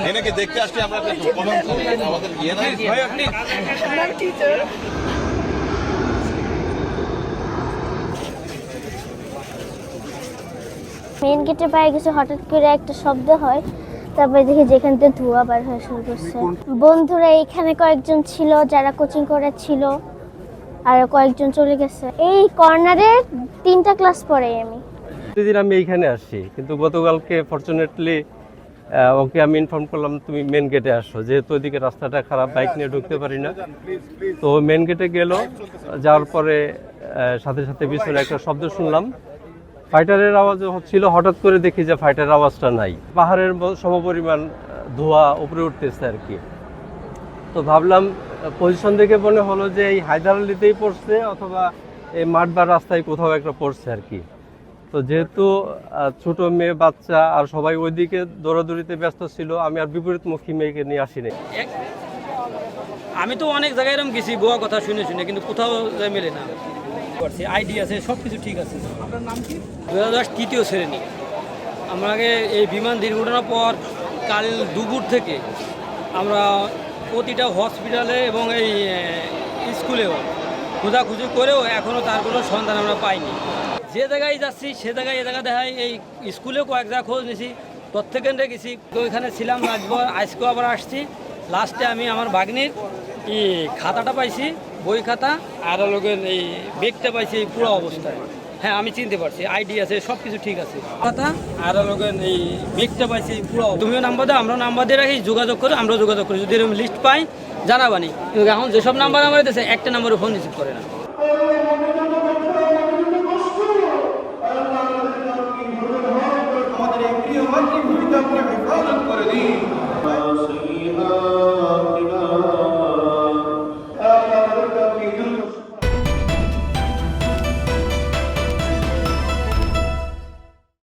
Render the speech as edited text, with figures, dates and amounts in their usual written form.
এনাকে দেখতে আসছি আমরা আমাদের ইয়ে নাই মেন গেটে পায়ে গেছে, হঠাৎ করে একটা শব্দ হয়, তারপরে দেখি যেখান থেকে ধোঁয়া বার হয়ে শুরু করছে। বন্ধুরা এখানে কয়েকজন ছিল যারা কোচিং করেছিল, আর কয়েকজন চলে গেছে। এই কর্নারে 3টা ক্লাস পড়াই আমি। প্রতিদিন আমি এইখানে আসছি, কিন্তু গতকালকে ফরচুনেটলি ওকে আমি ইনফর্ম করলাম তুমি মেন গেটে আসো, যেহেতু ওইদিকে রাস্তাটা খারাপ, বাইক নিয়ে ঢুকতে পারি না। তো মেন গেটে গেল, যাওয়ার পরে সাথে সাথে পিছনে একটা শব্দ শুনলাম, ফাইটারের আওয়াজ হচ্ছিল। হঠাৎ করে দেখি যে ফাইটারের আওয়াজটা নাই, পাহাড়ের সমপরিমাণ ধোঁয়া উপরে উঠতেছে আর কি। তো ভাবলাম পজিশন দেখে মনে হলো যে এই হায়দার আলীতেই পড়ছে, অথবা এই মাঠ বা রাস্তায় কোথাও একটা পড়ছে আর কি। তো যেহেতু ছোট মেয়ে বাচ্চা আর সবাই ওইদিকে দৌড়াদৌড়িতে ব্যস্ত ছিল, আমি আর বিপরীতমুখী মেয়েকে নিয়ে আসিনি। আমি তো অনেক জায়গায় এরকম গেছি গোয়া কথা শুনে শুনে, কিন্তু কোথাও মেলে না। আইডি আছে, সব কিছু ঠিক আছে। আপনার নাম কি? 2010 তৃতীয় শ্রেণী। আমাকে এই বিমান দুর্ঘটনার পর কাল দুপুর থেকে আমরা প্রতিটা হসপিটালে এবং এই স্কুলেও খোঁজাখুঁজি করেও এখনও তার কোনো সন্ধান আমরা পাইনি। যে জায়গায় যাচ্ছি সে জায়গায় এ জায়গা দেখায়, এই স্কুলেও কয়েক জায়গা খোঁজ নিয়েছি, তথ্যকেন্দ্রে গেছি, তো ওইখানে ছিলাম রাতভর, আজকেও আবার আসছি। লাস্টে আমি আমার ভাগ্নির খাতাটা পাইছি, বই খাতা, আর লোকের এই ব্যাগটা পাইছি এই পুরো অবস্থায়। হ্যাঁ, আমি চিনতে পারছি, আইডি আছে, সব কিছু ঠিক আছে। খাতা আর লোকের এই ব্যাগটা পাইছি এই পুরো। তুমিও নাম্বার দাও, আমরাও নাম্বার দিয়ে রাখি, যোগাযোগ করে আমরাও যোগাযোগ করি। যদি এরকম লিস্ট পাই জানাবানি। কিন্তু এখন যেসব নাম্বার আমার দিয়েছে একটা নাম্বারে ফোন রিসিভ করে না। আমাদের এই প্রিয় মাতৃভূমিতে আপনাকে